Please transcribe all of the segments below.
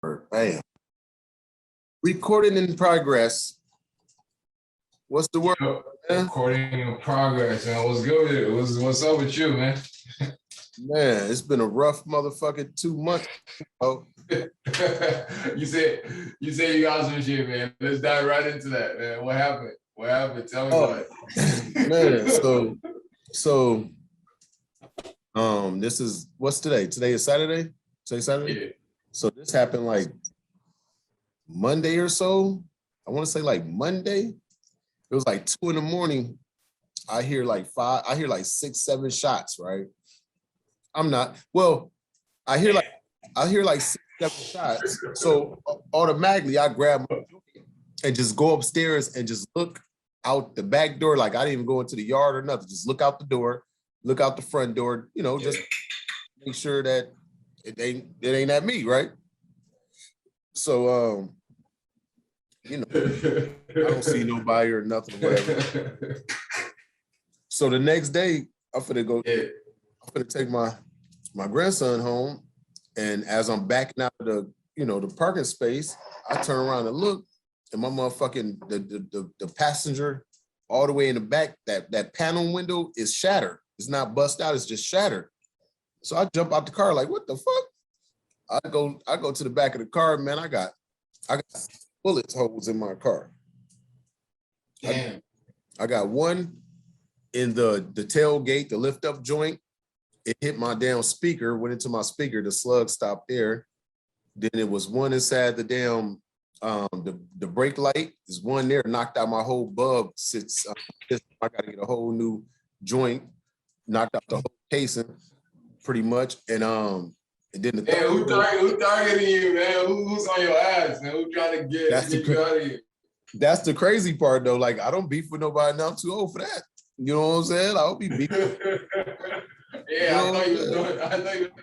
Bam. Recording in progress. What's the word? Recording in progress, man. What's good with it? What's up with you, man? Man, it's been a rough motherfucking 2 months. Oh, you say you got some shit, man. Let's dive right into that, man. What happened? What happened? Tell me about it. Man, this is what's today? Today is Saturday? Today's Saturday? Yeah. So this happened like Monday or so. I want to say like Monday. It was like 2 a.m. I hear like 6, 7 shots, right? I hear like 6, 7 shots. So automatically I grab my and just go upstairs and just look out the back door. Like I didn't even go into the yard or nothing. Just look out the door, look out the front door, just make sure that it ain't at me, right? So I don't see nobody or nothing or whatever. So the next day, I'm finna take my grandson home, and as I'm backing out of the parking space, I turn around and look, and my motherfucking the passenger all the way in the back, that panel window is shattered. It's not bust out, it's just shattered. So I jump out the car like, what the fuck? I go to the back of the car, man. I got bullet holes in my car. Damn. I got one in the tailgate, the lift up joint. It hit my damn speaker, went into my speaker. The slug stopped there. Then it was one inside the damn the brake light. There's one there, knocked out my whole bulb. I got to get a whole new joint, knocked out the whole casing, pretty much. And then the who targeting you, man? Who's on your ass, man? Who trying to get you out of here? That's the crazy part, though. Like, I don't beef with nobody now. I'm too old for that. You know what I'm saying? I don't be beefing. Yeah, I thought you was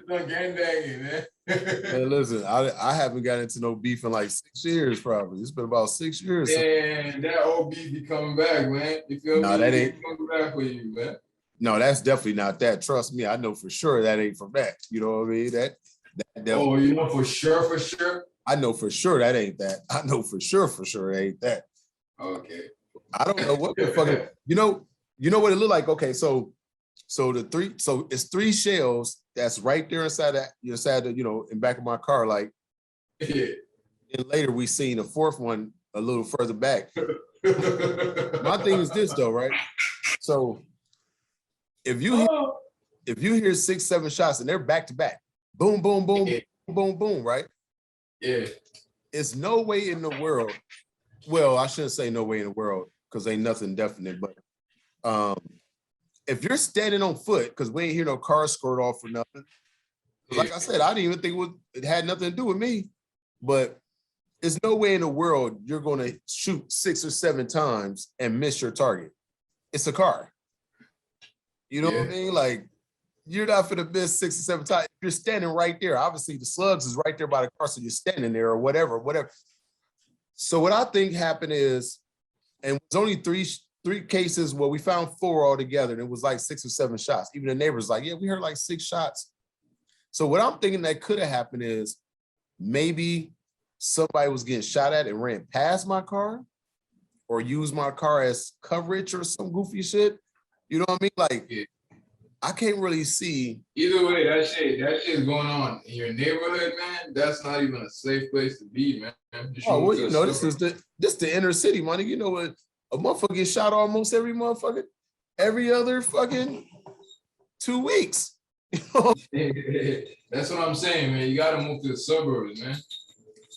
doing gangbanging, man. Man, listen, I haven't got into no beef in like 6 years, probably. It's been about 6 years. Man, that old beef be coming back, man. You feel me? That ain't coming back for you, man. No, that's definitely not that. Trust me, I know for sure that ain't from that. You know what I mean? That oh, you know for sure? I know for sure that ain't that. I know for sure it ain't that. Okay. I don't know what the fucking, you know what it looked like? Okay, so it's 3 shells that's right there inside the, in back of my car, like, yeah. And later we seen a 4th one a little further back. My thing is this though, right? So if you hear 6, 7 shots and they're back to back, boom, boom, boom, yeah. boom, boom, right? Yeah. It's no way in the world. Well, I shouldn't say no way in the world because ain't nothing definite, but if you're standing on foot, because we ain't hear no car skirt off or nothing. Like I said, I didn't even think it had nothing to do with me, but there's no way in the world you're going to shoot 6 or 7 times and miss your target. It's a car. You know what I mean? Like, you're not going to miss 6 or 7 times. You're standing right there. Obviously, the slugs is right there by the car, so you're standing there or whatever. So what I think happened is, and it was only three cases where we found 4 altogether, and it was like 6 or 7 shots. Even the neighbors like, yeah, we heard like 6 shots. So what I'm thinking that could have happened is maybe somebody was getting shot at and ran past my car or used my car as coverage or some goofy shit. You know what I mean? Like, I can't really see. Either way, that shit's going on in your neighborhood, man. That's not even a safe place to be, man. Oh, well, this is the inner city, money. You know what? A motherfucker gets shot almost every other fucking 2 weeks. That's what I'm saying, man. You gotta move to the suburbs, man.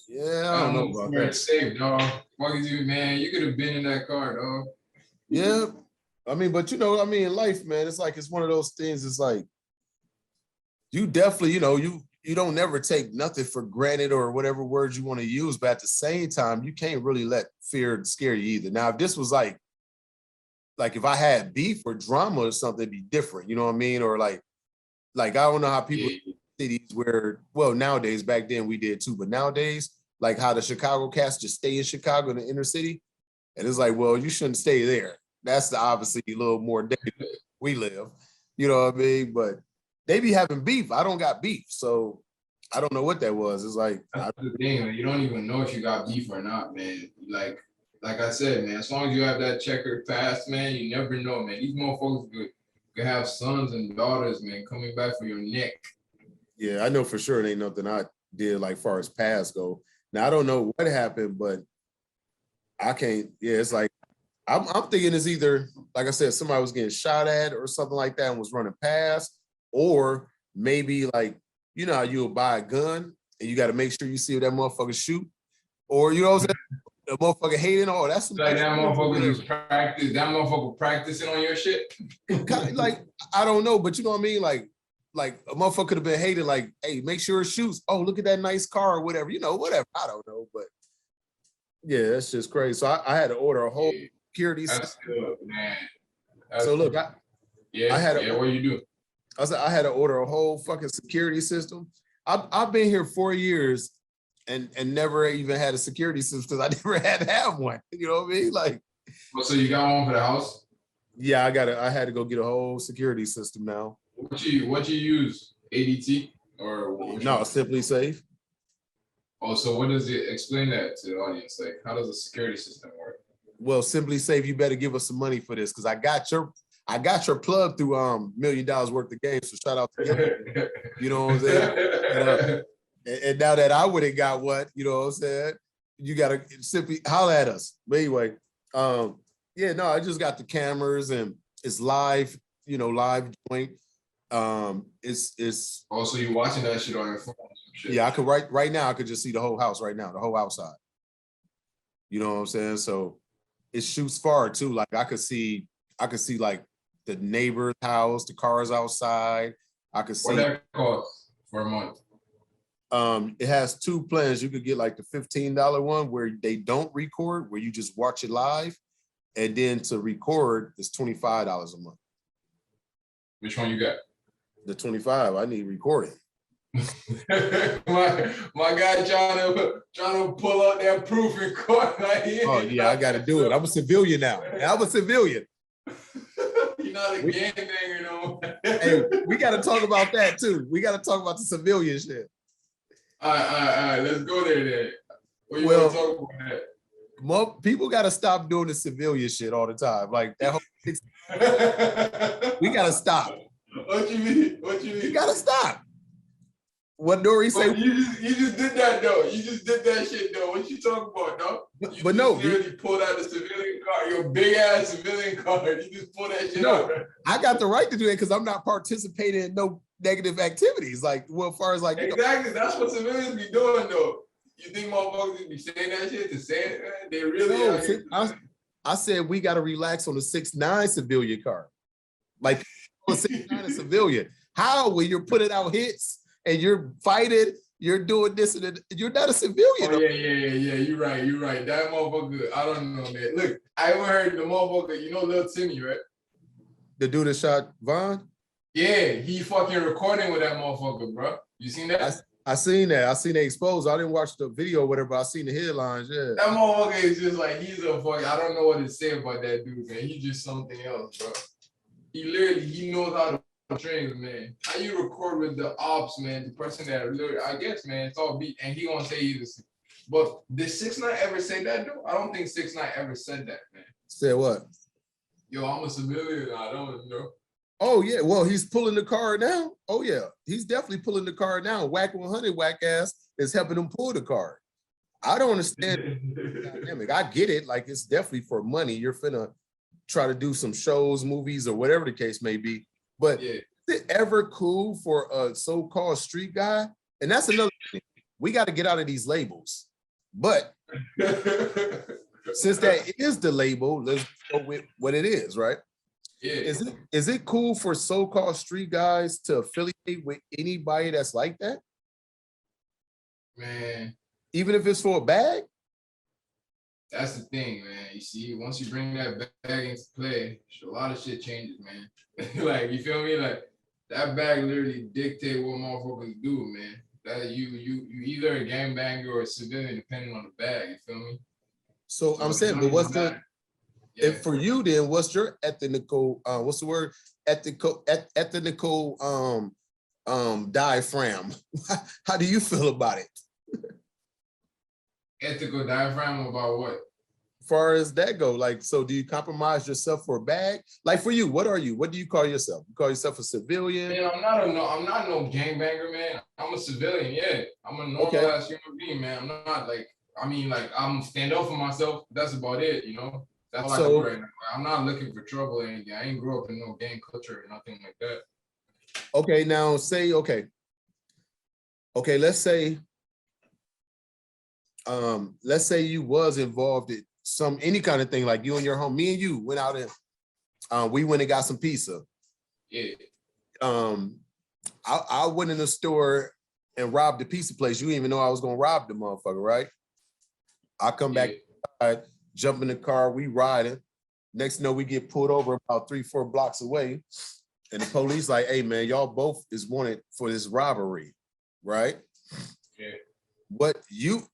Yeah, I don't know about that. It's safe, dog. Fuck is you, man. You could have been in that car, dog. Yeah. I mean, but in life, man, it's like, it's one of those things. It's like, you definitely, you don't never take nothing for granted or whatever words you want to use, but at the same time, you can't really let fear scare you either. Now, if this was like if I had beef or drama or something, it'd be different, you know what I mean? Or like I don't know how people in cities where, well, nowadays, back then we did too, but nowadays, like how the Chicago cats just stay in Chicago in the inner city. And it's like, well, you shouldn't stay there. That's obviously a little more day we live, you know what I mean? But they be having beef. I don't got beef. So I don't know what that was. It's like That's the thing, man. You don't even know if you got beef or not, man. Like I said, man, as long as you have that checkered past, man, you never know, man. These motherfuckers could have sons and daughters, man, coming back for your neck. yeah, I know for sure it ain't nothing I did like far as past go. Now I don't know what happened, but I can't. Yeah, it's like I'm thinking it's either like I said, somebody was getting shot at or something like that and was running past, or maybe like you know how you'll buy a gun and you got to make sure you see that motherfucker shoot, or you know what I'm saying, the motherfucker hating. Oh, that's some Like that motherfucker practice. That motherfucker practicing on your shit. kind of like I don't know, but you know what I mean, like a motherfucker could have been hated, like, hey, make sure it shoots. Oh, look at that nice car or whatever, you know, whatever. I don't know, but yeah, that's just crazy. So I had to order a whole security That's system. good, man. So look, I had what you do? I said I had to order a whole fucking security system. I've been here 4 years and never even had a security system because I never had to have one. You know what I mean? Like, So you got one for the house? yeah, I had to go get a whole security system now. What you use? ADT or no, Simply Safe. Oh, so what does it explain that to the audience? Like, how does the security system work? Well, Simply Safe, you better give us some money for this because I got your plug through $1 million worth of games. So shout out to you. You know what I'm saying? And now that I would have got what, you know what I'm saying? You gotta simply holler at us. But anyway, yeah, no, I just got the cameras and it's live, you know, live joint. It's also you watching that shit on your phone. Yeah, I could right now, I could just see the whole house right now, the whole outside. You know what I'm saying? So it shoots far too. Like I could see like the neighbor's house, the cars outside. I could see. What that cost for a month? It has 2 plans. You could get like the $15 one where they don't record, where you just watch it live, and then to record is $25 a month. Which one you got? The 25. I need recording. my guy trying to pull out that proof in court. Like, oh yeah, I got to do it. I'm a civilian now. I'm a civilian. You're not a gangbanger, no. Hey, we got to talk about that too. We got to talk about the civilian shit. All right. Let's go there then. What you want to talk about that? More people got to stop doing the civilian shit all the time. Like that whole we got to stop. What you mean? You got to stop. What Dory say? You just did that though. You just did that shit though. What you talking about, dog? But no, you really pulled out the civilian card, your big ass civilian card. You just pulled that shit out. I got the right to do it because I'm not participating in no negative activities. Like, well, as far as like exactly, that's what civilians be doing though. You think motherfuckers be saying that shit to say it? Man? They really. I said we got to relax on the 6'9" civilian card. Like 6'9" civilian. How when you're putting out hits and you're fighting, you're doing this and you're not a civilian. Oh, yeah. You're right. That motherfucker, I don't know, man. Look, I ever heard the motherfucker, you know Lil Timmy, right? The dude that shot Vaughn? Yeah, he fucking recording with that motherfucker, bro. You seen that? I seen that. I seen the exposed. I didn't watch the video or whatever, but I seen the headlines, yeah. That motherfucker is just like, he's a fucking, I don't know what to say about that dude, man. He's just something else, bro. He knows how to train, man. How you record with the ops, man? The person that literally, I guess, man, it's all beat, and he gonna say he's a. But did 6ix9ine ever say that though? I don't think 6ix9ine ever said that, man. Said what? Yo, I'm a civilian. I don't know. Oh yeah, well he's pulling the card now. Oh yeah, he's definitely pulling the card now. Whack 100 whack ass is helping him pull the card. I don't understand the dynamic. I get it, like it's definitely for money. You're finna try to do some shows, movies, or whatever the case may be. But yeah. Is it ever cool for a so-called street guy? And that's another thing. We got to get out of these labels. But since that is the label, let's go with what it is, right? Yeah. Is it cool for so-called street guys to affiliate with anybody that's like that? Man. Even if it's for a bag? That's the thing, man. You see, once you bring that bag into play, a lot of shit changes, man. Like, you feel me? Like, that bag literally dictate what motherfuckers do, man. That you either a gangbanger or a civilian, depending on the bag. You feel me? So I'm saying, but what's the if for you then? What's your ethical? What's the word? Ethical diaphragm. How do you feel about it? Ethical diaphragm about what? Far as that go, like, so do you compromise yourself for a bag? Like for you, what are you? What do you call yourself? You call yourself a civilian? Man, I'm not no gangbanger, man. I'm a civilian, yeah. I'm a normal Okay. ass human being, man. I'm not like, I mean, like, I'm stand up for myself. That's about it, you know. That's all I can do right now. I'm not looking for trouble or anything. I ain't grew up in no gang culture or nothing like that. Okay, now say okay, let's say you was involved in any kind of thing, like you and your home, me and you went out and we went and got some pizza. Yeah. I went in the store and robbed the pizza place. You didn't even know I was gonna rob the motherfucker, right? I come back, jump in the car, we riding. Next, we get pulled over about 3-4 blocks away, and the police like, "Hey man, y'all both is wanted for this robbery, right?" Yeah. But you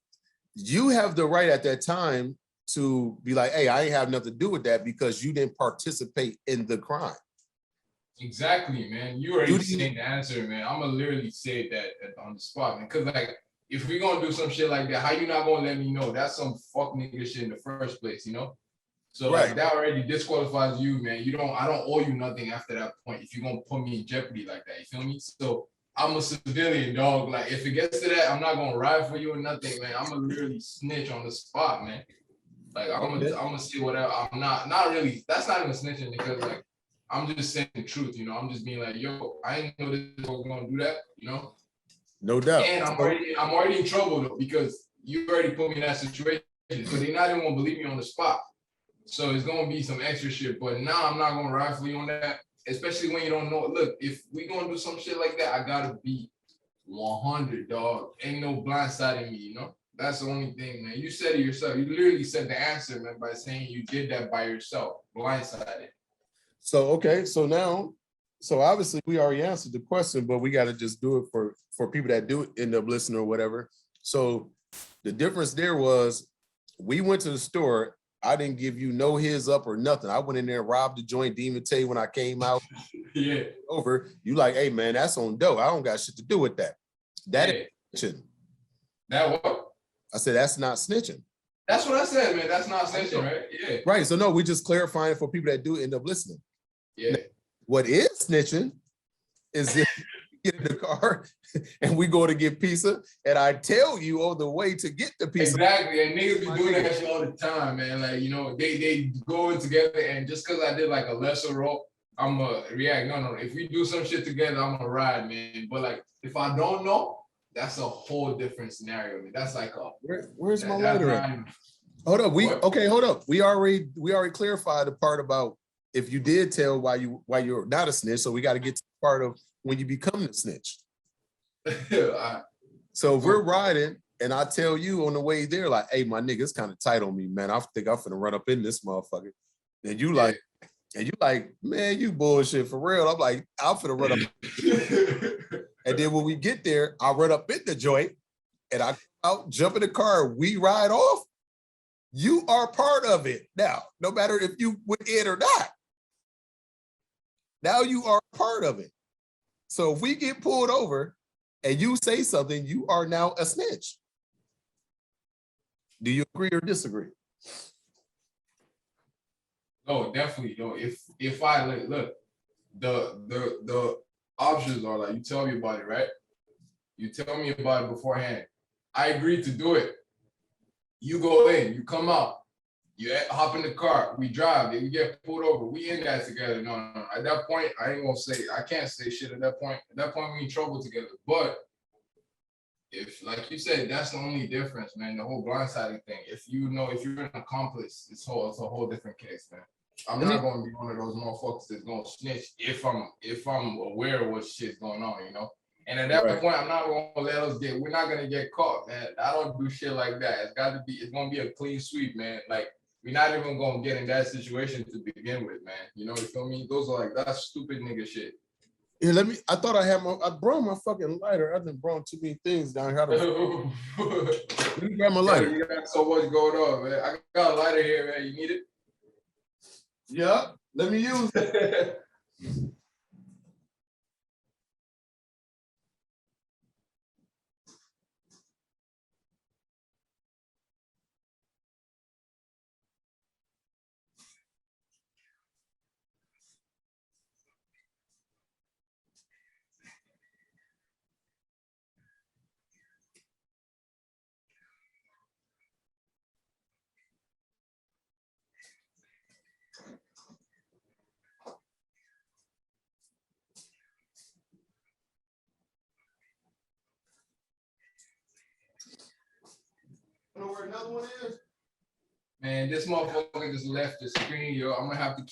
have the right at that time to be like, "Hey, I ain't have nothing to do with that because you didn't participate in the crime." Exactly, man. You already saying the answer, man. I'm gonna literally say that on the spot, man. Cause like, if we gonna do some shit like that, how you not gonna let me know? That's some fuck nigga shit in the first place, you know? So like that already disqualifies you, man. I don't owe you nothing after that point if you're gonna put me in jeopardy like that. You feel me? So I'm a civilian, dog. Like if it gets to that, I'm not gonna ride for you or nothing, man. I'm gonna literally snitch on the spot, man. Like I'm gonna say whatever. I'm not really. That's not even snitching because like I'm just saying the truth, you know. I'm just being like, yo, I didn't know this was gonna do that, you know. No doubt. And I'm already in trouble though because you already put me in that situation. So they're not even gonna believe me on the spot. So it's gonna be some extra shit. But now I'm not gonna ride for you on that, especially when you don't know. Look, if we gonna do some shit like that, I gotta be 100, dog. Ain't no blindsiding me, you know. That's the only thing, man. You said it yourself. You literally said the answer, man, by saying you did that by yourself, blindsided. So so obviously we already answered the question, but we got to just do it for people that do end up listening or whatever. So the difference there was we went to the store. I didn't give you no heads up or nothing. I went in there, robbed the joint, didn't even tell you when I came out. Yeah. Over. You like, hey man, that's on dough. I don't got shit to do with that. That is snitching. That what? I said that's not snitching. That's what I said, man. That's not snitching, right? Yeah. Right. So no, we just clarifying for people that do end up listening. Yeah. Now, what is snitching is if you get in the car and we go to get pizza and I tell you on the way to get the pizza. Exactly. And niggas be doing that shit all the time, man. Like, you know, they go in together and just because I did like a lesser role, I'm gonna react. No. If we do some shit together, I'm gonna ride, man. But like, if I don't know, that's a whole different scenario, man. That's like where's my lighter? Hold up. Hold up. We already clarified the part about if you did tell why you're not a snitch. So we got to get to the part of when you become the snitch. So if we're riding and I tell you on the way there, like, hey, my nigga, it's kind of tight on me, man. I think I'm finna run up in this motherfucker. And you like, man, you bullshit for real. I'm like, I'm finna run up. And then when we get there, I run up in the joint and I out, jump in the car, we ride off. You are part of it now, no matter if you went in or not. Now you are part of it. So if we get pulled over and you say something, you are now a snitch. Do you agree or disagree? No, definitely. No, if I look, the options are like you tell me about it, right? You tell me about it beforehand. I agree to do it. You go in, you come out, you hop in the car, we drive, then we get pulled over. We in that together. No. At that point, I can't say shit at that point. At that point, we in trouble together. But if, like you said, that's the only difference, man. The whole blindsiding thing. If you're an accomplice, it's a whole different case, man. I'm not going to be one of those motherfuckers that's going to snitch if I'm aware of what shit's going on, you know. And at that point, I'm not going to we're not going to get caught, man. I don't do shit like that. It's going to be a clean sweep, man. Like, we're not even going to get in that situation to begin with, man. You know, you feel me? Those are like, that's stupid nigga shit. Yeah, I thought I brought my fucking lighter. I done brought too many things down here. Let me grab my lighter. You got so much going on, man. I got a lighter here, man. You need it? Yeah, let me use it. another one is? Man, this motherfucker just left the screen, yo. I'm gonna have to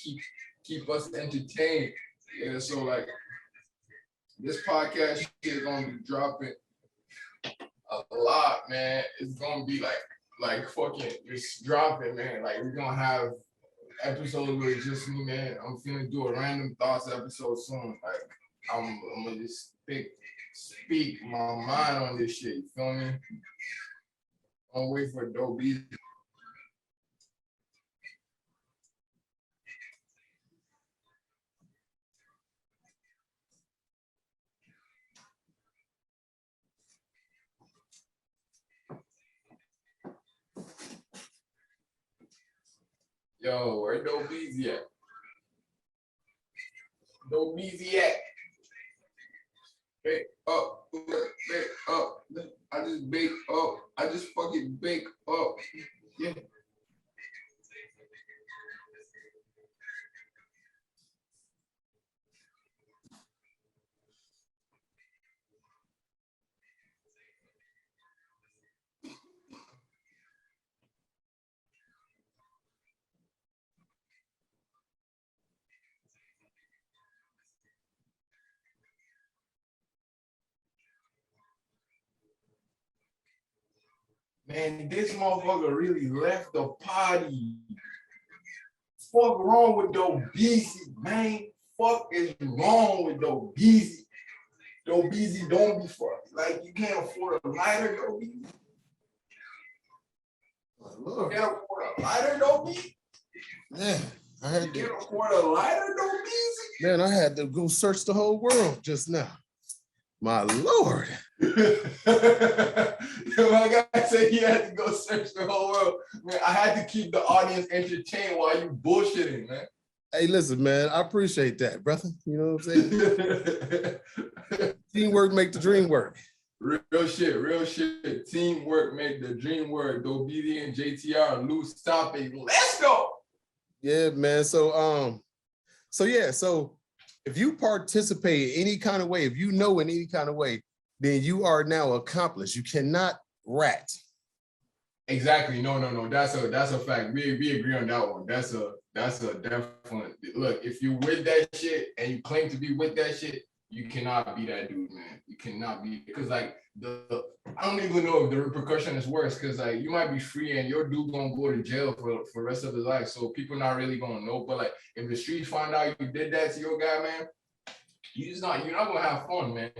keep us entertained. Yeah, so like this podcast shit is gonna be dropping a lot, man. It's gonna be like fucking just dropping, man. Like we're gonna have episodes where it's just me, man. I'm finna do a random thoughts episode soon. Like I'm gonna just speak my mind on this shit. You feel me? I'm waiting for dope beats. Yo, where dope beats at? Dope beats at? Bake up, bake up. I just bake up. I just fucking bake up. Yeah. Man, this motherfucker really left the party. Fuck wrong with Dope Beezy, man. Fuck is wrong with Dope Beezy. Dope Beezy don't be fucked. Like you can't afford a lighter, Dope Beezy. You can't afford a lighter, Dope Beezy. Man, You can't afford a lighter, Dope Beezy. Man, I had to go search the whole world just now. My Lord. My guy said he had to go search the whole world. Man, I had to keep the audience entertained while you bullshitting, man. Hey, listen, man, I appreciate that, brother. You know what I'm saying? Teamwork make the dream work. Real shit, real shit. Teamwork make the dream work. Dobidi and JTR, Letstalkabotit. Let's go. Yeah, man. So if you participate in any kind of way, if you know in any kind of way, then you are now accomplished. You cannot rat. Exactly. No. That's a fact. We agree on that one. That's a definite look. If you with that shit and you claim to be with that shit, you cannot be that dude, man. You cannot be, because like I don't even know if the repercussion is worse, because like you might be free and your dude gonna go to jail for the rest of his life. So people not really gonna know. But like if the streets find out you did that to your guy, man, you're not gonna have fun, man.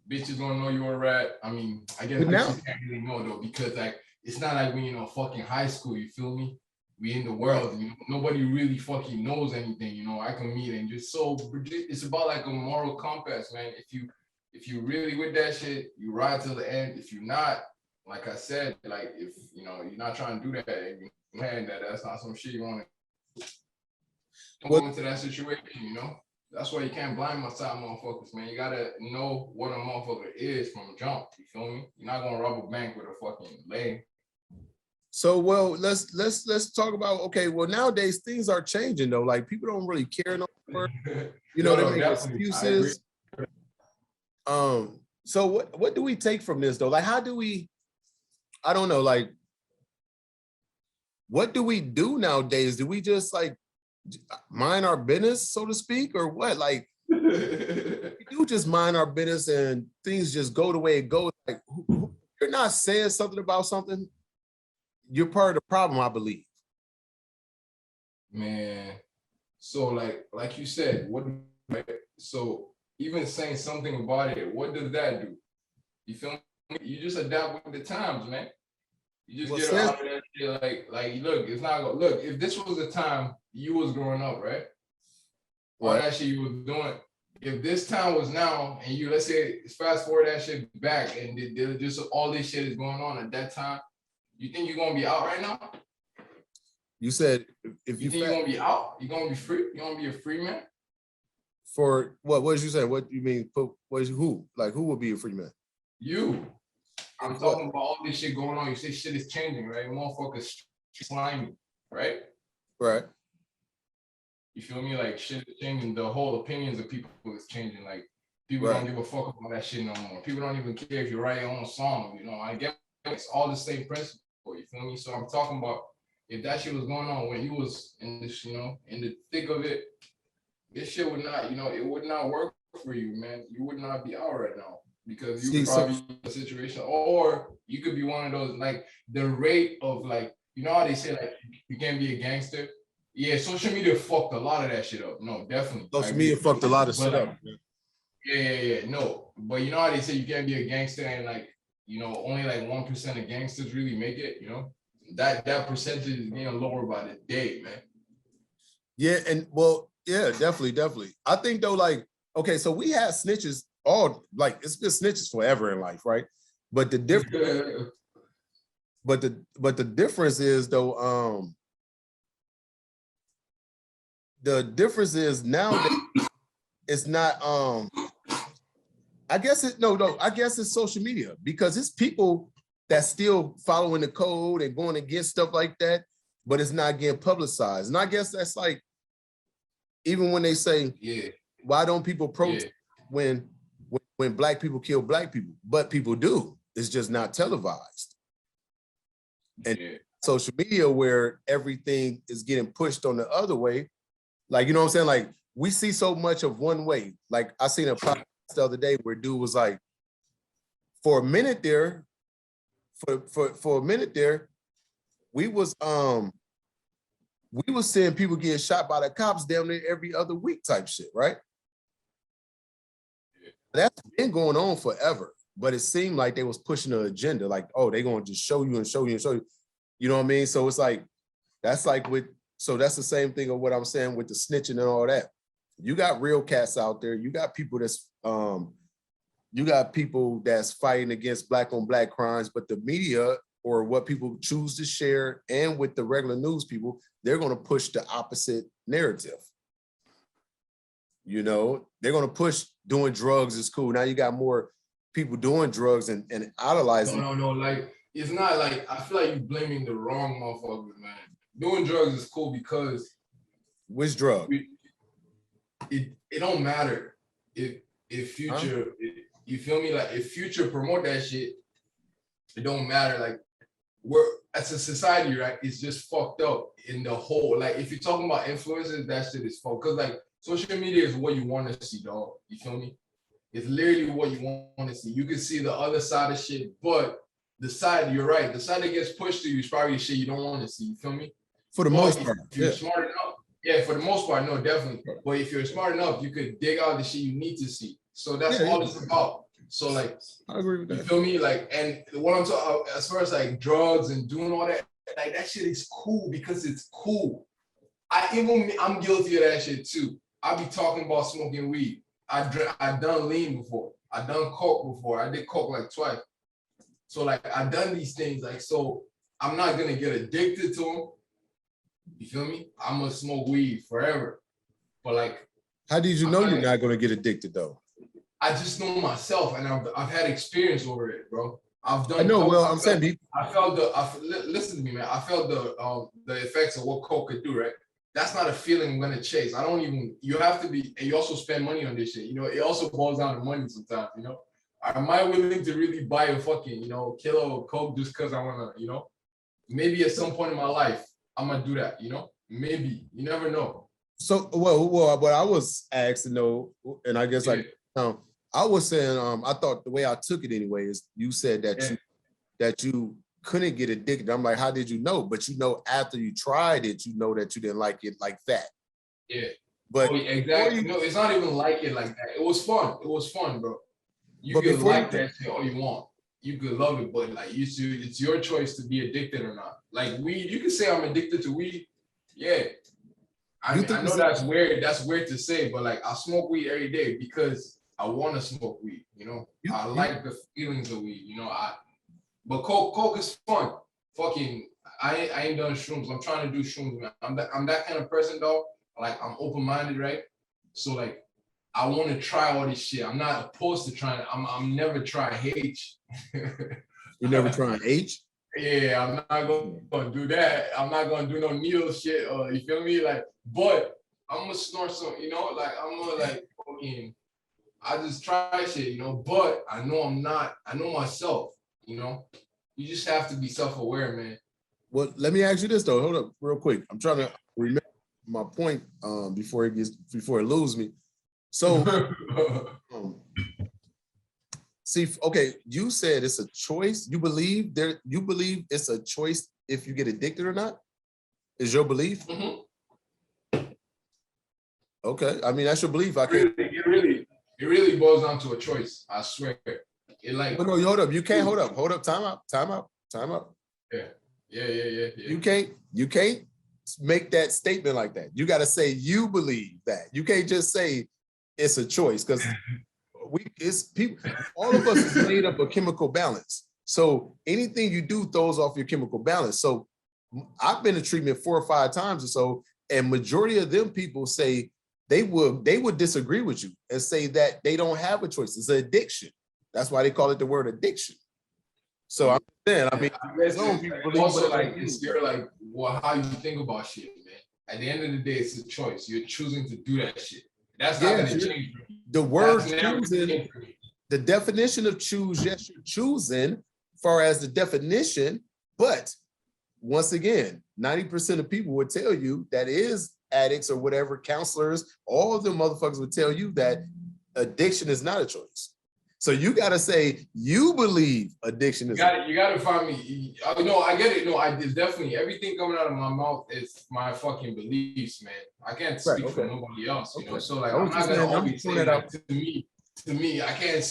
Bitches gonna know you're a rat. I mean, I guess bitches can't really know though, because like it's not like we in fucking high school, you feel me? We in the world, you know, nobody really fucking knows anything, you know. I can meet and just it's about like a moral compass, man. If you really with that shit, you ride till the end. If you're not, like I said, like if you know you're not trying to do that, man, that's not some shit you want to go into that situation, you know. That's why you can't blind my side motherfuckers, man. You gotta know what a motherfucker is from jump. You feel me? You're not gonna rob a bank with a fucking lane. So, well, let's talk about, okay, well, nowadays things are changing though. Like people don't really care no more. You know, they make excuses. So what do we take from this though? Like, how do we, I don't know, like, what do we do nowadays? Do we just like mind our business, so to speak, or what? Like, we do just mind our business and things just go the way it goes. Like, you're not saying something about something, you're part of the problem, I believe. Man, so like you said, so even saying something about it, what does that do? You feel me? You just adapt with the times, man. You just get out of that shit. Like look, it's not gonna look. If this was the time you was growing up, right? All that shit you was doing. If this time was now, and you, let's say, fast forward that shit back, and just all this shit is going on at that time, you think you're gonna be out right now? You said if you think you're gonna be out, you're gonna be free, you're gonna be a free man. For what? What did you say? What do you mean? Who? Like who would be a free man? You. I'm talking about all this shit going on. You say shit is changing, right? Motherfuckers slimy, right? Right. You feel me? Like shit is changing. The whole opinions of people is changing. Like people don't give a fuck about that shit no more. People don't even care if you write your own song. You know, I guess it's all the same principle. You feel me? So I'm talking about if that shit was going on when he was in this, in the thick of it, this shit would not, it would not work for you, man. You would not be out right now because you See, so probably in a situation, or you could be one of those like the rate of like, how they say like you can't be a gangster. Yeah, social media fucked a lot of that shit up. No, definitely. social media fucked a lot of shit up. Yeah. No, but you know how they say you can't be a gangster and like, only like 1% of gangsters really make it. That percentage is getting lower by the day, man. Yeah, and well, yeah, definitely. I think though, like, okay, so we had snitches all like it's been snitches forever in life, right? But the difference, but the difference is though, the difference is now that it's not I guess I guess it's social media because it's people that's still following the code and going against stuff like that, but it's not getting publicized. And I guess that's like even when they say, why don't people protest when black people kill black people? But people do. It's just not televised. And social media where everything is getting pushed on the other way, like, you know what I'm saying? Like we see so much of one way. Like I seen a podcast the other day where dude was like, for a minute there, we was seeing people get shot by the cops down there every other week type shit, right? That's been going on forever, but it seemed like they was pushing an agenda, like, oh, they gonna just show you and show you and show you. You know what I mean? So it's like, that's like so that's the same thing of what I'm saying with the snitching and all that. You got real cats out there. You got people that's fighting against black on black crimes, but the media or what people choose to share and with the regular news people, they're going to push the opposite narrative. They're going to push doing drugs is cool. Now you got more people doing drugs and idolizing. No. Like, it's not like, I feel like you're blaming the wrong motherfuckers, man. Doing drugs is cool because. Which drug? It don't matter if Future, you feel me? Like if Future promote that shit, it don't matter. Like we're as a society, right? It's just fucked up in the whole. Like if you're talking about influencers, that shit is fucked. Cause like social media is what you want to see, dog. You feel me? It's literally what you want to see. You can see the other side of shit, but the side, you're right. The side that gets pushed to you is probably shit you don't want to see. You feel me? For the most part, if you're smart enough. Yeah, for the most part, no, definitely. But if you're smart enough, you could dig out the shit you need to see. So that's all it's about. So like, I agree with that. You feel me? Like, and what I'm talking as far as like drugs and doing all that, like that shit is cool because it's cool. I'm guilty of that shit too. I be talking about smoking weed. I done lean before. I done coke before. I did coke like twice. So like I done these things. Like so, I'm not gonna get addicted to them. You feel me? I'm gonna smoke weed forever. But like, how did you know you're not gonna get addicted though? I just know myself, and I've had experience over it, bro. I've done. I know. Well, I'm saying, listen to me, man. I felt the effects of what coke could do, right? That's not a feeling I'm gonna chase. You have to be, and you also spend money on this shit. It also boils down to money sometimes. Am I willing to really buy a fucking, kilo of coke just because I wanna, maybe at some point in my life I'm gonna do that. Maybe you never know. So well, what I was asked to know, and I guess I was saying, I thought the way I took it anyway is you said that you couldn't get addicted. I'm like, how did you know? But after you tried it, that you didn't like it like that. Yeah. But exactly. No, it's not even like it like that. It was fun. It was fun, bro. You can like that shit all you want. You could love it, but like it's your choice to be addicted or not. Like weed, you can say I'm addicted to weed. Yeah. I know that's weird. That's weird to say, but like I smoke weed every day because I want to smoke weed. I like the feelings of weed. But coke is fun. Fucking, I ain't done shrooms. I'm trying to do shrooms, man. I'm that kind of person, though. Like I'm open-minded, right? So like, I want to try all this shit. I'm not opposed to trying. I'm never trying H. You never trying H? Yeah, I'm not gonna do that. I'm not gonna do no needle shit. Or you feel me? Like, but I'm gonna snort some. Like I'm gonna like fucking. I just try shit. But I know I'm not. I know myself. You just have to be self-aware, man. Well, let me ask you this though. Hold up, real quick. I'm trying to remember my point before it loses me. So, see, okay, you said it's a choice. You believe it's a choice if you get addicted or not? Is your belief? Okay, I mean that's your belief. It really boils down to a choice. I swear. It like. But no, hold up. You can't hold up. Time out. Yeah. You can't make that statement like that. You got to say you believe that. You can't just say it's a choice because it's people. All of us is made up of chemical balance. So anything you do throws off your chemical balance. So I've been in treatment 4 or 5 times or so, and majority of them people say they would disagree with you and say that they don't have a choice. It's an addiction. That's why they call it the word addiction. So I'm saying, I mean, some people also like it's like how you think about shit, man. At the end of the day, it's a choice. You're choosing to do that shit. That's not gonna change. The word choosing, the definition of choose, yes, you're choosing, far as the definition, but once again, 90% of people would tell you that is addicts or whatever, counselors, all of them motherfuckers would tell you that addiction is not a choice. So you got to say you believe addiction is. You got to find me. No, I get it. No, it's definitely everything coming out of my mouth is my fucking beliefs, man. I can't speak for nobody else, you know. So like, I'm not gonna always say that to me, I can't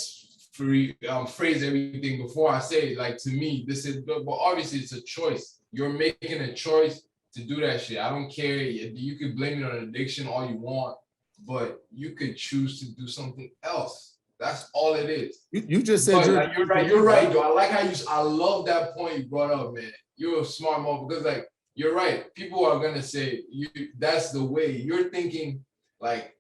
phrase everything before I say it. Like to me, this is, but obviously it's a choice. You're making a choice to do that shit. I don't care. You could blame it on addiction all you want, but you could choose to do something else. That's all it is. You just said you're right. You're right, though. I like how I love that point you brought up, man. You're a smart mom because, like, you're right. People are gonna say that's the way you're thinking. Like,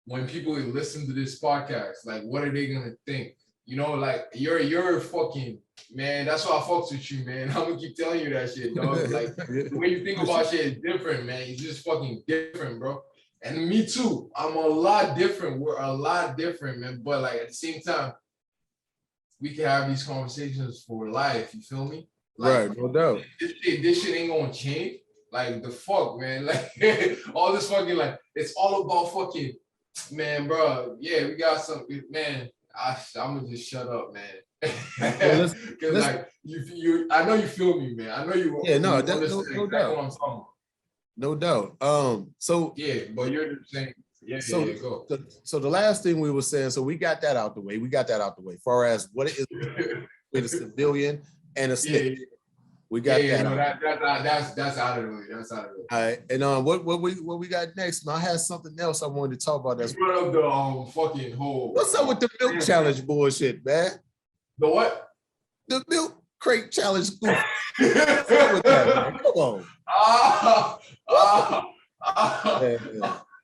when people listen to this podcast, like, what are they gonna think? You know, like you're fucking man. That's why I fucks with you, man. I'm gonna keep telling you that shit, dog. Like the way you think about shit is different, man. It's just fucking different, bro. And me too. I'm a lot different. We're a lot different, man. But like at the same time, we can have these conversations for life. You feel me? Like, right, no doubt. This shit ain't gonna change. Like the fuck, man. Like all this fucking like it's all about fucking man, bro. Yeah, we got some man. I'm gonna just shut up, man. Because like you, I know you feel me, man. I know you. Yeah, no, that's no doubt. What I'm talking about. No doubt. So yeah, but you're the same. Yeah, go. So the last thing we were saying, so we got that out the way. Far as what it is with a civilian and a snitch. We got that. No, that's out of the way. That's out of the way. All right. And what we got next? I had something else I wanted to talk about. That's brought up the fucking whole. What's up with the milk challenge bullshit, man? The what? The milk crate challenge. What's up with that, man? Come on.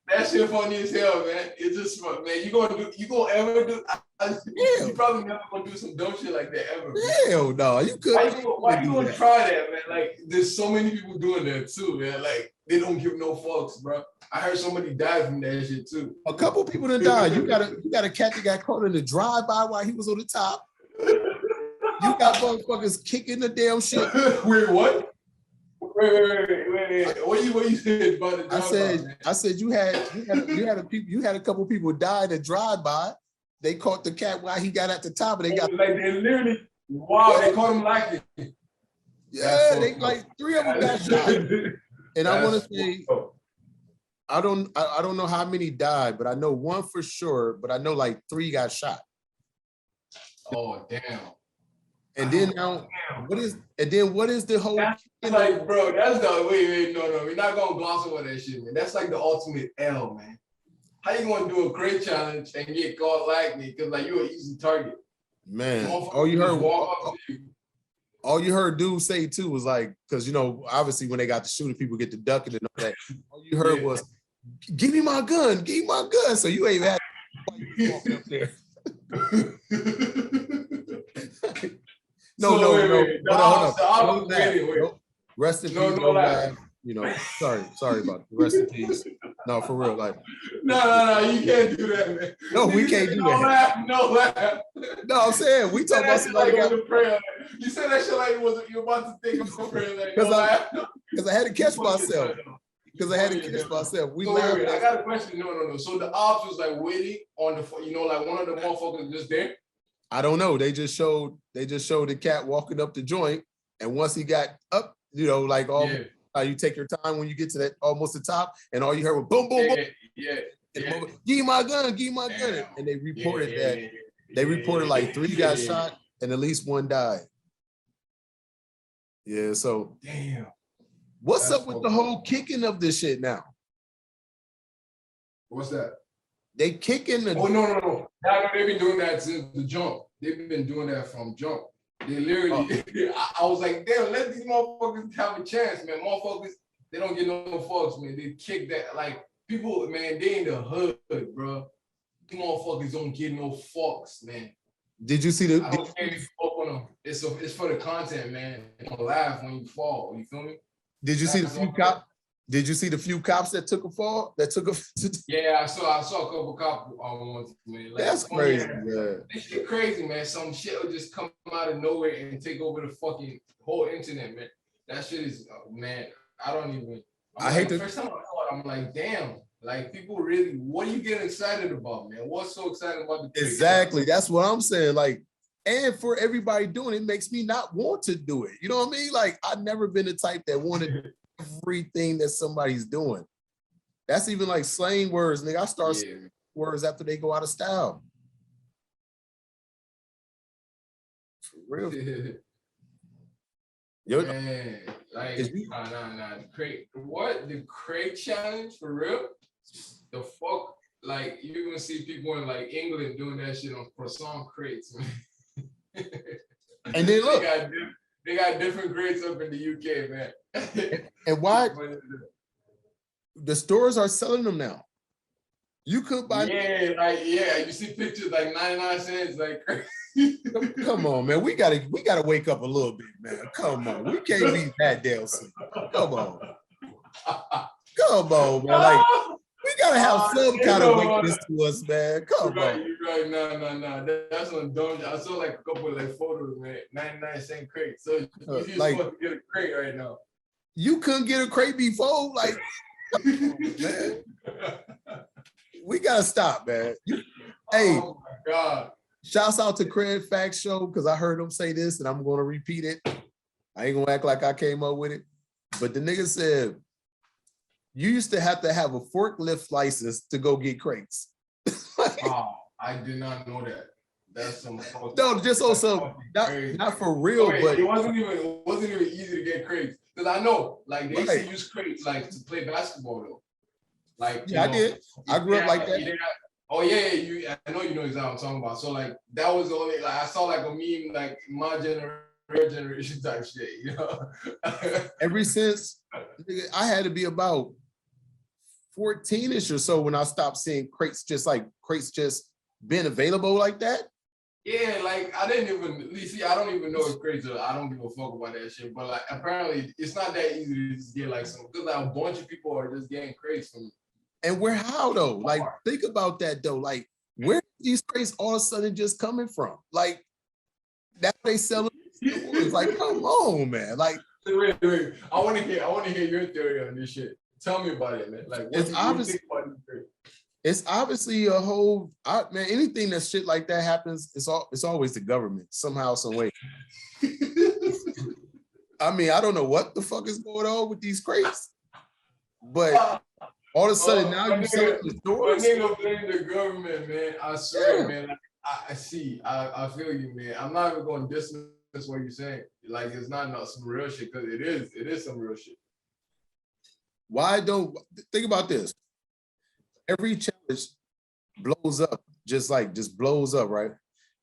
That shit funny as hell, man. It's just fun, man. You gonna ever do? You probably never gonna do some dumb shit like that ever. Hell no, you could. Why you gonna try that, man? Like, there's so many people doing that too, man. Like, they don't give no fucks, bro. I heard somebody died from that shit too. A couple people done died. You got a cat that got caught in the drive-by while he was on the top. You got motherfuckers kicking the damn shit. Wait, what? Wait. What you said about the drive-by? I said you had a couple people die in the drive-by. They caught the cat while he got at the top, and they got like they literally they caught him like it. Yeah, they like 3 of them got shot. And I want to say, I don't know how many died, but I know 1 for sure. But I know like 3 got shot. Oh damn! And then now, what is the whole? That's like, bro, that's the wait, no, we're not gonna gloss over that shit, man. That's like the ultimate L, man. How you gonna do a crate challenge and get caught like me? Because like you're an easy target. Man, all you heard dude say too was like, because you know, obviously when they got the shooting, people get to ducking and all that. All you heard was, "Give me my gun, give me my gun." So you ain't had to walk up there. No. Hold on. Rest in peace. You know, sorry about it. Rest in peace. No, for real. Like, No, you can't do that, man. no, we can't do that. No laugh. No, I'm saying we talk about somebody like got prayer. You said that shit like you're about to think of a prayer. Like, because I had to catch myself. Because I had to catch myself. We laughed. Wait, I got a question. No. So the ops was like waiting on the, like one of the motherfuckers just there. I don't know. They just showed the cat walking up the joint, and once he got up, like all you take your time when you get to that almost the top, and all you heard was boom, boom, boom. And give my gun, and they reported that. They reported like 3 got shot and at least 1 died. Yeah. So damn. What's up with the whole kicking of this shit now? What's that? They kicking the. Oh no! They've been doing that since the jump. They've been doing that from jump. They literally. I was like, damn, let these motherfuckers have a chance, man. Motherfuckers, they don't get no fucks, man. They kick that like people, man. They in the hood, bro. These motherfuckers don't get no fucks, man. Did you see the? I don't care if you fuck on them. It's for the content, man. They don't laugh when you fall. You feel me? Did you see the few cops? Did you see the few cops that took a fall? That took a. Yeah, I saw a couple cops once, man. Like, that's crazy, man. This shit crazy, man. Some shit will just come out of nowhere and take over the fucking whole internet, man. That shit is, man. I don't even. First time I saw it, I'm like, damn. Like people really, what are you getting excited about, man? What's so exciting about the exactly? That's what I'm saying. Like, and for everybody doing it makes me not want to do it. You know what I mean? Like, I've never been the type that wanted everything that somebody's doing. That's even like slang words, nigga. I start saying words after they go out of style. For real. Yo, man, like, nah. The crate challenge for real? The fuck? Like, you're gonna see people in like England doing that shit on croissant crates, man. And then look, they got different grades up in the UK, man. And why the stores are selling them now? You could buy. You see pictures like 99 cents, like. Come on, man. We gotta wake up a little bit, man. Come on, we can't be that damn simple. Come on, man. Like, we gotta have some kind of weakness to us, man. Come on. You're right. No. That's on dumb. I saw like a couple of like photos, man. 99-cent crate. So you're like, supposed to get a crate right now. You couldn't get a crate before, like, man. We gotta stop, man. Hey, oh my God. Shouts out to Craig Fact Show, because I heard him say this and I'm gonna repeat it. I ain't gonna act like I came up with it. But the nigga said, you used to have a forklift license to go get crates. I did not know that. That's some no, just also not for real, but it wasn't even easy to get crates. Because I know, like, they used to use crates like to play basketball though. Like, I did. I grew up like that. I know you know exactly what I'm talking about. So like that was the only, like, I saw like a meme like my generation type shit, you know. Ever since I had to be about 14-ish or so when I stopped seeing crates just being available like that. Yeah, like I don't even know if crates are, I don't give a fuck about that shit. But like apparently it's not that easy to just get like some, because like a bunch of people are just getting crates from. And how though? Like, think about that though. Like, where are these crates all of a sudden just coming from? Like, that's what they sell them. It's like, come on, man. Like, wait. I want to hear your theory on this shit. Tell me about it, man. Like, what do you think about this theory? It's obviously a whole, man. Anything that shit like that happens, it's always the government somehow, some way. I mean, I don't know what the fuck is going on with these crates, but. All of a sudden, now you sell it to the stores. My nigga blame the government, man. I swear, man. Like, I see. I feel you, man. I'm not even going to dismiss what you're saying. Like, it's not some real shit, because it is some real shit. Think about this? Every challenge blows up, just blows up, right?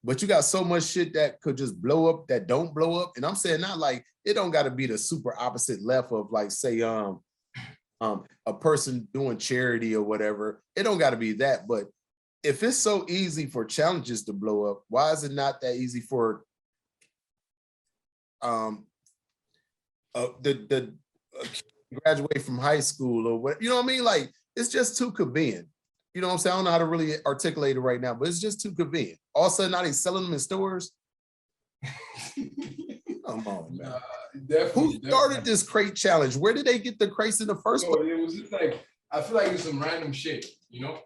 But you got so much shit that could just blow up that don't blow up. And I'm saying not like, it don't got to be the super opposite left of like, say, a person doing charity or whatever. It don't got to be that, but if it's so easy for challenges to blow up, why is it not that easy for the graduate from high school or what? You know what I mean? Like, it's just too convenient. You know what I'm saying? I don't know how to really articulate it right now, but it's just too convenient. All of a sudden, now they selling them in stores. Come on, man. Who started this crate challenge? Where did they get the crates in the first place? It was just like, I feel like it's some random shit, you know?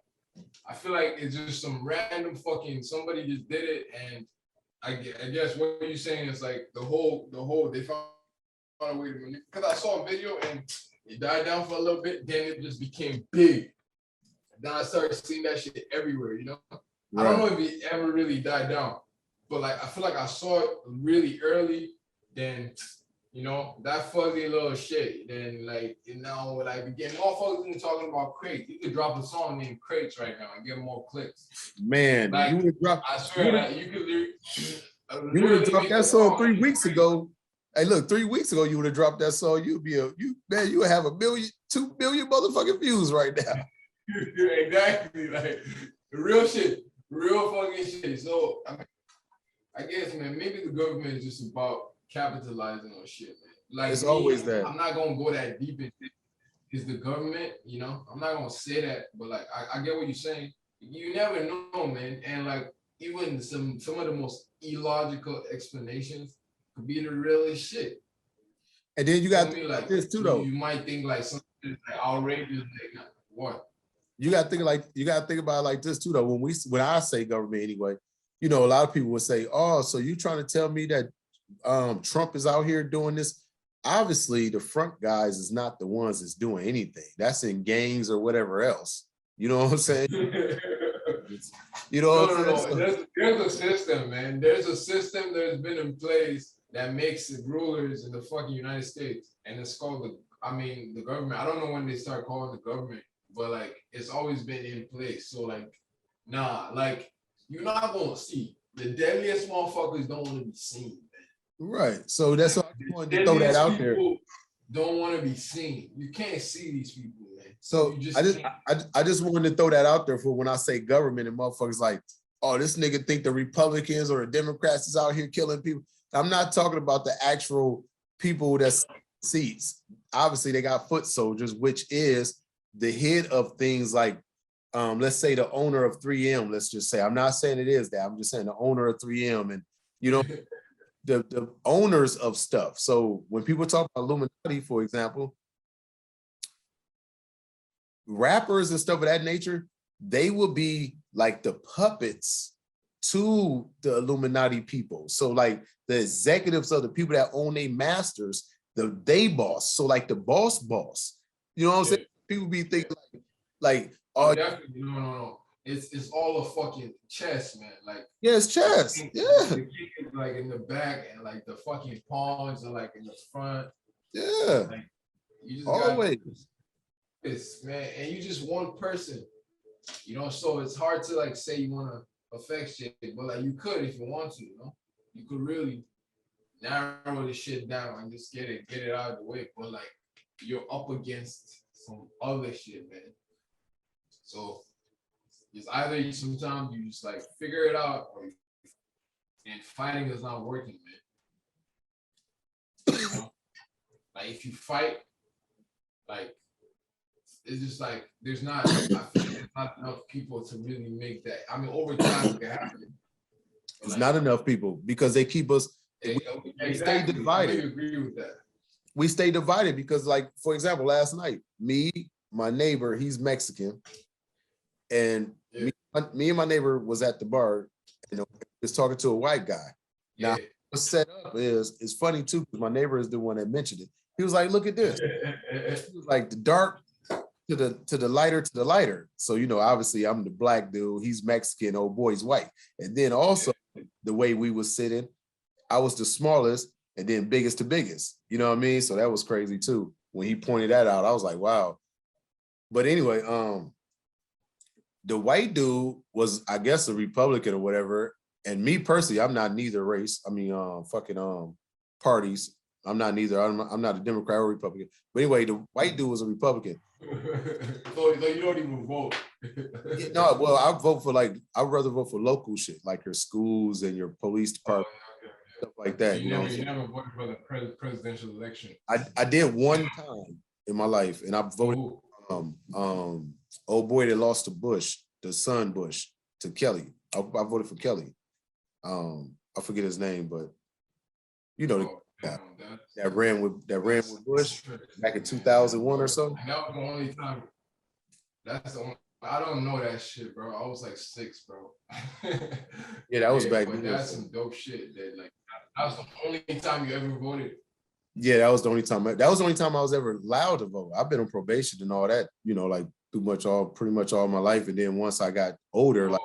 I feel like it's just some random fucking, somebody just did it, and I guess what you're saying is like the whole, they found a way to, because I saw a video and it died down for a little bit, then it just became big. Then I started seeing that shit everywhere, you know? Right. I don't know if it ever really died down, but like, I feel like I saw it really early, then, you know, that fuzzy little shit, then like, you know, like again, motherfuckers talking about crates. You could drop a song named Crates right now and get more clicks. Man, like, you would drop. I swear that you could. You would have dropped that song 3 weeks ago. Hey, look, 3 weeks ago you would have dropped that song. You would have 1 million, 2 billion motherfucking views right now. Exactly, like real shit, real fucking shit. So I guess, man, maybe the government is just about capitalizing on shit, man. Like it's always that. I'm not gonna go that deep into it. Is the government, you know? I'm not gonna say that, but like I get what you're saying. You never know, man. And like even some of the most illogical explanations could be the realest shit. And then you got like this too, though. You might think like something like outrageous, like what? You got to think about it like this too, though. When I say government anyway, you know, a lot of people would say, "Oh, so you trying to tell me that Trump is out here doing this?" Obviously, the front guys is not the ones that's doing anything. That's in gangs or whatever else. You know what I'm saying? You know, no. There's a system, man. There's a system that's been in place that makes the rulers in the fucking United States, and it's called the government. I don't know when they start calling the government, but like it's always been in place. So like, nah, like you're not gonna see the deadliest motherfuckers don't want to be seen, man. Right. So that's why I wanted to throw that out there. Don't want to be seen. You can't see these people, man. So I just wanted to throw that out there for when I say government and motherfuckers like, oh, this nigga think the Republicans or the Democrats is out here killing people. I'm not talking about the actual people that's seats. Obviously, they got foot soldiers, which is the head of things like, let's say the owner of 3M, let's just say. I'm not saying it is that. I'm just saying the owner of 3M and, you know, the owners of stuff. So when people talk about Illuminati, for example, rappers and stuff of that nature, they will be like the puppets to the Illuminati people. So like the executives of the people that own their masters, they boss. So like the boss, you know what I'm saying? People be thinking like oh, no. It's all a fucking chess, man. Like yeah, it's chess. Yeah. The kick is like in the back and like the fucking pawns are like in the front. Yeah. Like you just always this, man, and you just one person, you know, so it's hard to like say you want to affect shit, but like you could if you want to, you know, you could really narrow the shit down and just get it out of the way, but like you're up against some other shit, man. So it's either sometimes you just like figure it out, and fighting is not working, man. You know? Like if you fight, like it's just like there's not enough people to really make that. I mean, over time it can happen. It's like, not enough people because they keep us. We stay divided. I agree with that. We stay divided because, like, for example, last night, my neighbor, he's Mexican, and me and my neighbor was at the bar, and was talking to a white guy. Now, what's set up it's funny too because my neighbor is the one that mentioned it. He was like, "Look at this." He was like the dark to the lighter. So you know, obviously, I'm the black dude. He's Mexican. Old boy's white. And then also the way we was sitting, I was the smallest, and then biggest to biggest. You know what I mean? So that was crazy too. When he pointed that out, I was like, "Wow." But anyway, the white dude was, I guess, a Republican or whatever. And me personally, I'm not neither race. I mean, parties. I'm not neither. I'm not a Democrat or Republican. But anyway, the white dude was a Republican. So you don't even vote. No, well, I'd rather vote for local shit, like your schools and your police department, stuff like that. You never voted for the presidential election. I did one time in my life, and I voted Old boy that lost to Bush, the son Bush, to Kelly. I voted for Kelly. I forget his name, but you know the guy that ran with Bush back in 2001 or so. And that was the only time. That's the only. I don't know that shit, bro. I was like 6, bro. Yeah, that was back then. then. That's some dope shit. That like that was the only time you ever voted. Yeah, that was the only time. That was the only time I was ever allowed to vote. I've been on probation and all that, you know, like pretty much all my life. And then once I got older, like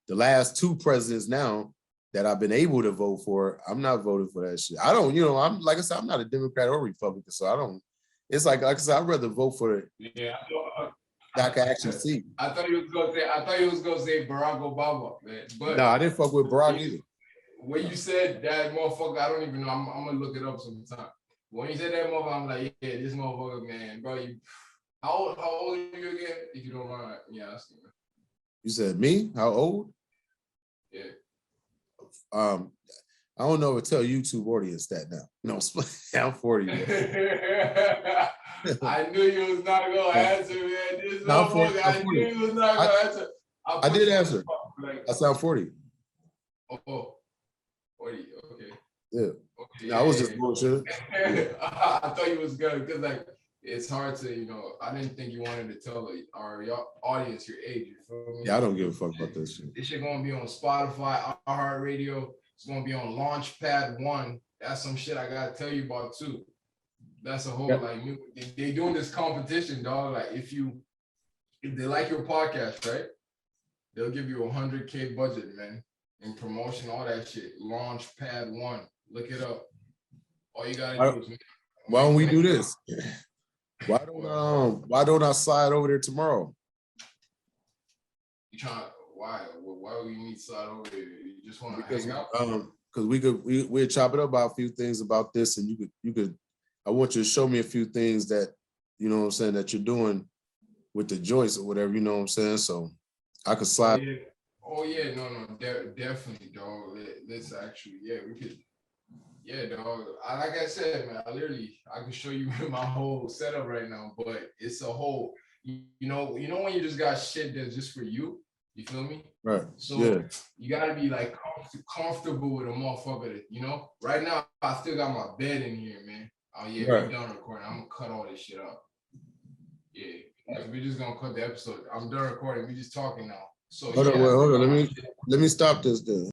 the last 2 presidents now that I've been able to vote for, I'm not voting for that shit. I don't, you know, I'm like I said, I'm not a Democrat or Republican, so I don't. It's like I said, I'd rather vote for it. Yeah, I can actually see. I thought he was gonna say Barack Obama, man. But no, I didn't fuck with Barack either. When you said that motherfucker, I don't even know. I'm gonna look it up sometime. When you said that motherfucker, I'm like, yeah, this motherfucker, man, bro. How old are you again? If you don't mind, yeah. You said me? How old? Yeah. I don't know if I tell YouTube audience that now. No, I'm 40. I knew you was not gonna answer, man. This motherfucker, I knew you was not gonna answer. I did answer. I sound 40. Oh, 40, okay. Yeah. Okay, no, I was just bullshit. I thought you was good because like it's hard to, you know, I didn't think you wanted to tell our audience your age. You feel me? Yeah, I don't give a fuck about this shit. This shit gonna be on Spotify, iHeartRadio. It's gonna be on Launchpad 1. That's some shit I gotta tell you about too. That's a whole like they doing this competition, dog. Like if they like your podcast, right? They'll give you $100K budget, man, in promotion, all that shit. Launchpad 1. Look it up. All you gotta do is why don't we do this? Why don't I slide over there tomorrow? You trying? Why would you need to slide over there? You just want to hang out? Because we'd chop it up about a few things about this, and you could. I want you to show me a few things that you know what I'm saying that you're doing with the joints or whatever. You know what I'm saying? So I could slide. Oh yeah, no, definitely, dog. Let's actually, yeah, we could. Yeah, dog. Like I said, man, I can show you my whole setup right now, but it's a whole, you know when you just got shit that's just for you, you feel me? Right. So yeah. You gotta be like comfortable with a motherfucker that, you know, right now I still got my bed in here, man. Oh yeah, right. We're done recording. I'm gonna cut all this shit up. Yeah, we're just gonna cut the episode. I'm done recording. We just talking now. So hold on. Let me stop this then.